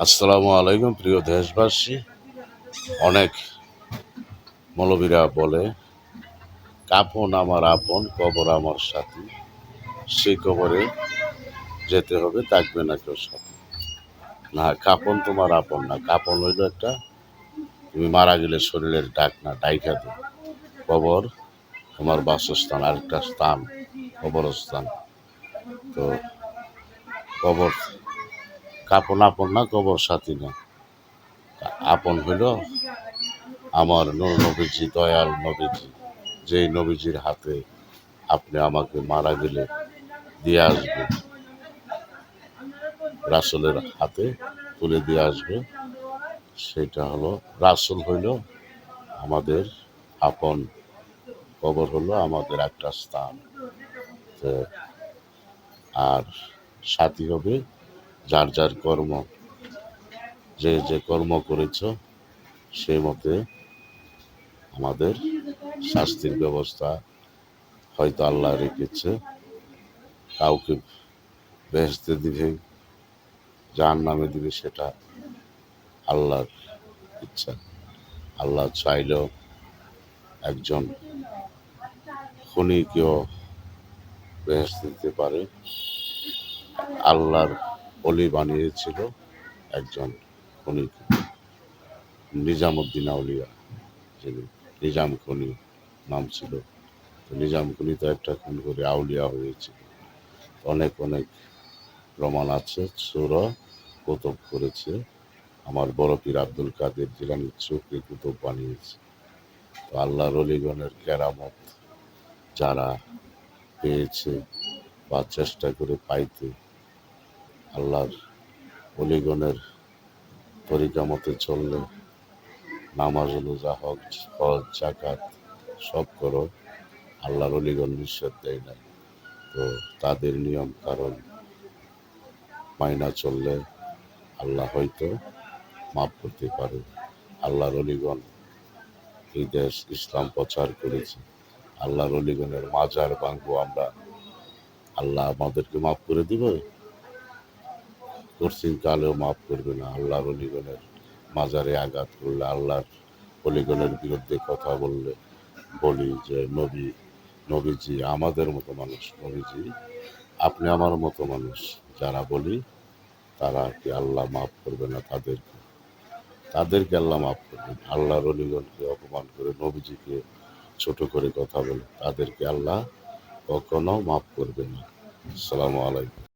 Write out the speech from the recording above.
আসসালামু আলাইকুম প্রিয় দেশবাসী। অনেক মৌলবীরা বলে কাফন আমার আপন কবর আমার সাথী, সেই কবরে যেতে হবে, থাকবে না কেউ সাথী। না, কাফন তোমার আপন না, কাফন হইল একটা, তুমি মারা গেলে শরীরের ডাক না ডাইকা দে। কবর তোমার বাসস্থান, আরেকটা স্থান কবরস্থান। তো কবর, কাফন আপন না, কবর সাথী না। আপন হইল আমার নূর নবীজি, দয়াল নবীজি, যেই নবীজির হাতে আপনি আমাকে মারা গেলে দিয়ে আসবে, রাসূলের হাতে তুলে দিয়ে আসবে। সেটা হলো রাসূল হইল আমাদের আপন, কবর হলো আমাদের একটা স্থান। তো আর সাথী হবে যার যার কর্ম, যে যে কর্ম করেছ সেই মতে আমাদের শাস্তির ব্যবস্থা হয়তো আল্লাহ রেখেছে। কাউকে বেহেশতে দিবে, জাহান্নামে দিবে, সেটা আল্লাহর ইচ্ছা। আল্লাহ চাইলেও একজন খুনিকেও বেহেশতে দিতে পারে। আল্লাহর অলি বানিয়েছিল একজন খনিকে, নিজামুদ্দিন আউলিয়া, যিনি নিজাম খনি নাম ছিল। তো নিজাম খনি তো একটা খুন করে আউলিয়া হয়েছিল। অনেক অনেক প্রমাণ আছে। সূরা কুতুব করেছে, আমার বড় পীর আব্দুল কাদের জিলানীর চোখে কুতুব বানিয়েছে। তো আল্লাহর অলিগণের কেরামত যারা পেয়েছে বা চেষ্টা করে পাইতে, আল্লাহর অলিগণের তরিকা মতে চললে, নামাজ রোজা হজ জাকাত সব করো, আল্লাহর অলিগণ নিষেধ দেয় না। তো তাদের নিয়ম কারণ মাইনা চললে আল্লাহ হয়তো মাফ করতে পারে। আল্লাহর অলিগণ এই দেশ ইসলাম প্রচার করেছে। আল্লাহর অলিগণের মাজার ভাঙবো আমরা, আল্লাহ আমাদেরকে মাফ করে দিবে? কঠিন কালেও মাফ করবে না। আল্লাহর অলিগণের মাজারে আঘাত করলে, আল্লাহর অলিগণের বিরুদ্ধে কথা বললে, বলি যে নবীজি আমাদের মতো মানুষ, নবীজি আপনি আমার মতো মানুষ, যারা বলি তারা কি আল্লাহ মাফ করবে না? তাদেরকে আল্লাহ মাফ করবেন। আল্লাহর অলিগণকে অপমান করে, নবীজিকে ছোট করে কথা বলে, তাদেরকে আল্লাহ কখনো মাফ করবে না। আসসালামু আলাইকুম।